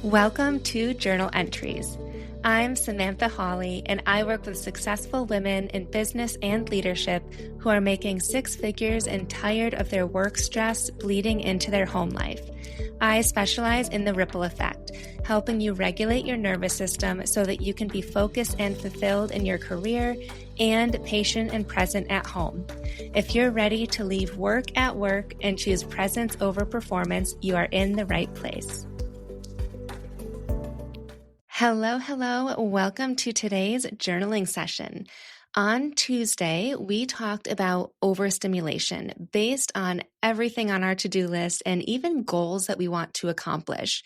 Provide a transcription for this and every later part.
Welcome to Journal Entries. I'm Samantha Hawley, and I work with successful women in business and leadership who are making six figures and tired of their work stress bleeding into their home life. I specialize in the ripple effect, helping you regulate your nervous system so that you can be focused and fulfilled in your career and patient and present at home. If you're ready to leave work at work and choose presence over performance, you are in the right place. Hello. Welcome to today's journaling session. On Tuesday, we talked about overstimulation based on everything on our to-do list and even goals that we want to accomplish.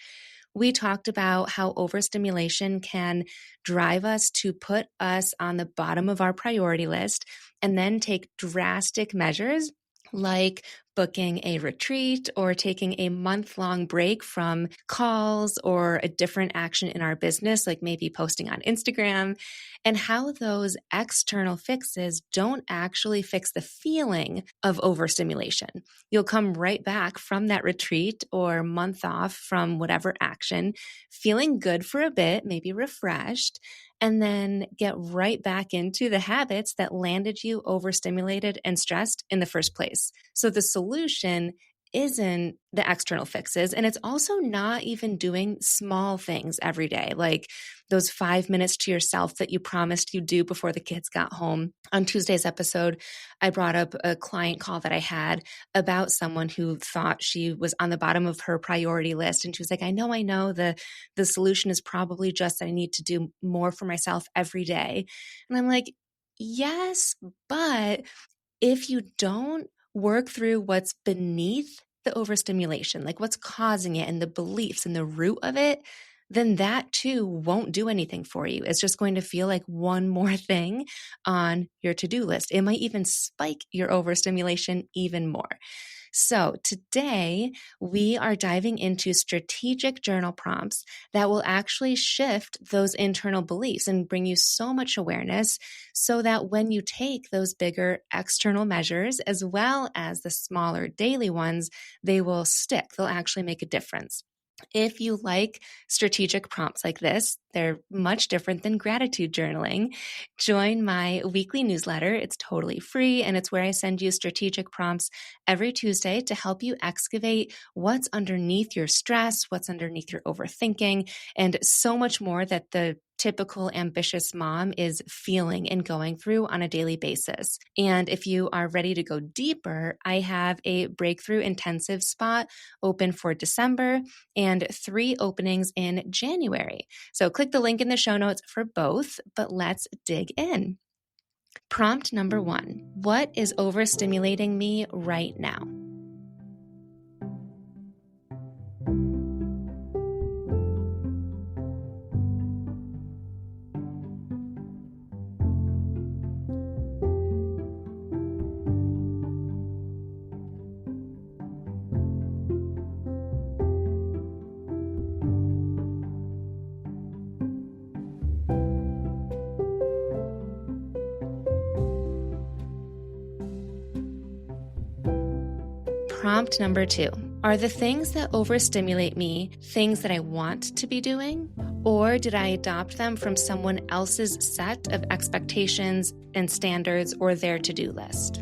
We talked about how overstimulation can drive us to put us on the bottom of our priority list and then take drastic measures like booking a retreat or taking a month-long break from calls or a different action in our business, like maybe posting on Instagram, and how those external fixes don't actually fix the feeling of overstimulation. You'll come right back from that retreat or month off from whatever action, feeling good for a bit, maybe refreshed, and then get right back into the habits that landed you overstimulated and stressed in the first place. So the solution isn't the external fixes, and it's also not even doing small things every day, like those 5 minutes to yourself that you promised you'd do before the kids got home. On Tuesday's episode, I brought up a client call that I had about someone who thought she was on the bottom of her priority list. And she was like, I know, the solution is probably just that I need to do more for myself every day. And I'm like, yes, but if you don't work through what's beneath the overstimulation, like what's causing it and the beliefs and the root of it, then that too won't do anything for you. It's just going to feel like one more thing on your to-do list. It might even spike your overstimulation even more. So today we are diving into strategic journal prompts that will actually shift those internal beliefs and bring you so much awareness so that when you take those bigger external measures as well as the smaller daily ones, they will stick. They'll actually make a difference. If you like strategic prompts like this, they're much different than gratitude journaling. Join my weekly newsletter. It's totally free, and it's where I send you strategic prompts every Tuesday to help you excavate what's underneath your stress, what's underneath your overthinking, and so much more that the typical ambitious mom is feeling and going through on a daily basis. And if you are ready to go deeper, I have a breakthrough intensive spot open for December and 3 openings in January. So click the link in the show notes for both, but let's dig in. Prompt number 1. What is overstimulating me right now? Prompt number 2. Are the things that overstimulate me things that I want to be doing? Or did I adopt them from someone else's set of expectations and standards or their to-do list?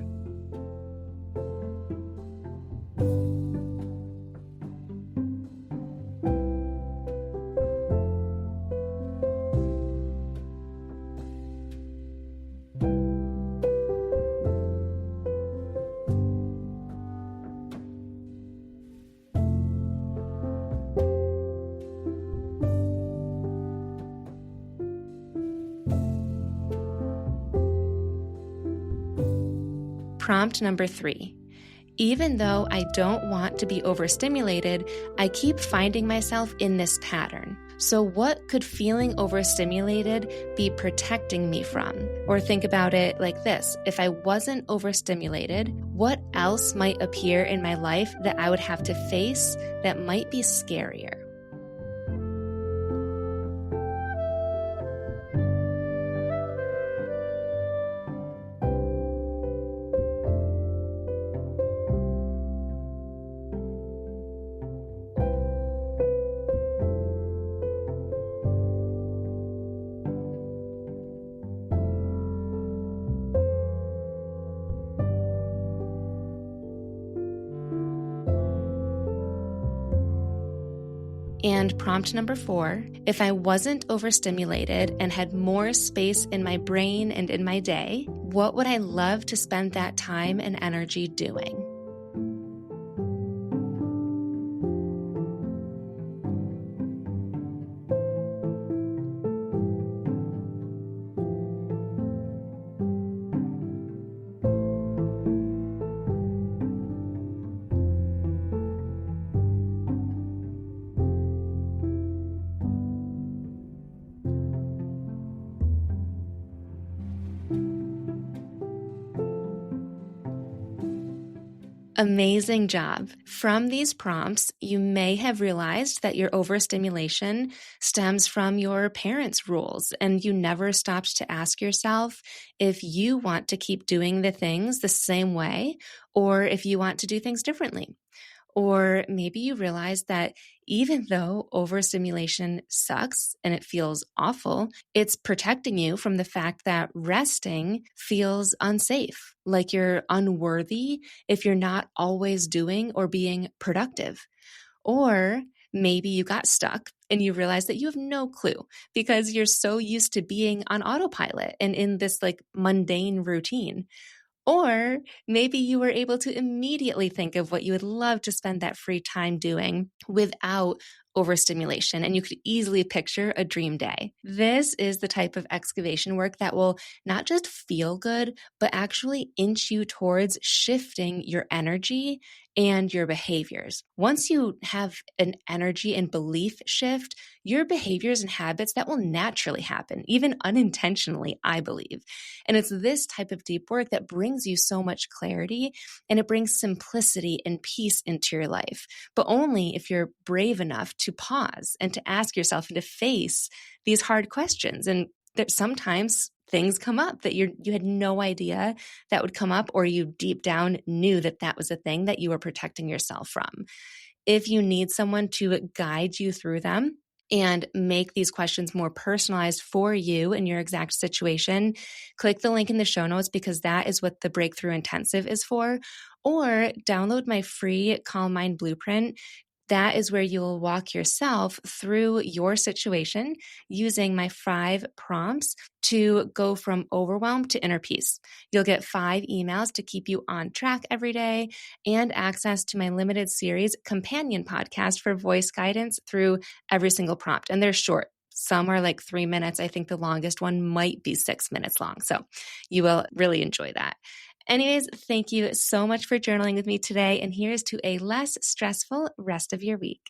Prompt number 3. Even though I don't want to be overstimulated, I keep finding myself in this pattern. So what could feeling overstimulated be protecting me from? Or think about it like this. If I wasn't overstimulated, what else might appear in my life that I would have to face that might be scarier? And prompt number 4, if I wasn't overstimulated and had more space in my brain and in my day, what would I love to spend that time and energy doing? Amazing job. From these prompts, you may have realized that your overstimulation stems from your parents' rules, and you never stopped to ask yourself if you want to keep doing the things the same way or if you want to do things differently. Or maybe you realize that even though overstimulation sucks and it feels awful, it's protecting you from the fact that resting feels unsafe, like you're unworthy if you're not always doing or being productive. Or maybe you got stuck and you realize that you have no clue because you're so used to being on autopilot and in this like mundane routine. Or maybe you were able to immediately think of what you would love to spend that free time doing without overstimulation, and you could easily picture a dream day. This is the type of excavation work that will not just feel good, but actually inch you towards shifting your energy and your behaviors. Once you have an energy and belief shift, your behaviors and habits that will naturally happen, even unintentionally, I believe. And it's this type of deep work that brings you so much clarity, and it brings simplicity and peace into your life, but only if you're brave enough to pause and to ask yourself and to face these hard questions. And that sometimes things come up that you had no idea that would come up, or you deep down knew that that was a thing that you were protecting yourself from. If you need someone to guide you through them and make these questions more personalized for you in your exact situation, click the link in the show notes because that is what the Breakthrough Intensive is for. Or download my free Calm Mind Blueprint. That is where you'll walk yourself through your situation using my 5 prompts to go from overwhelm to inner peace. You'll get 5 emails to keep you on track every day and access to my limited series companion podcast for voice guidance through every single prompt. And they're short. Some are like 3 minutes. I think the longest one might be 6 minutes long. So you will really enjoy that. Anyways, thank you so much for journaling with me today, and here's to a less stressful rest of your week.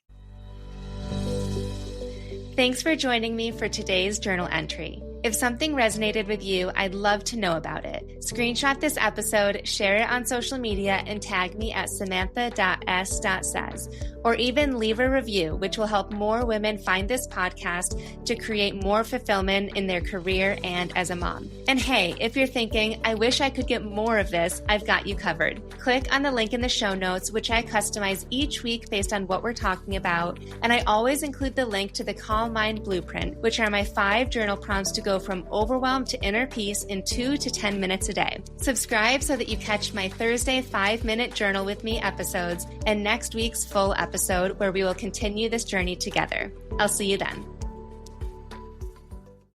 Thanks for joining me for today's journal entry. If something resonated with you, I'd love to know about it. Screenshot this episode, share it on social media, and tag me at samantha.s.says. Or even leave a review, which will help more women find this podcast to create more fulfillment in their career and as a mom. And hey, if you're thinking, I wish I could get more of this, I've got you covered. Click on the link in the show notes, which I customize each week based on what we're talking about. And I always include the link to the Calm Mind Blueprint, which are my 5 journal prompts to go from overwhelm to inner peace in 2 to 10 minutes a day. Subscribe so that you catch my Thursday 5-minute journal with me episodes and next week's full episode where we will continue this journey together. I'll see you then.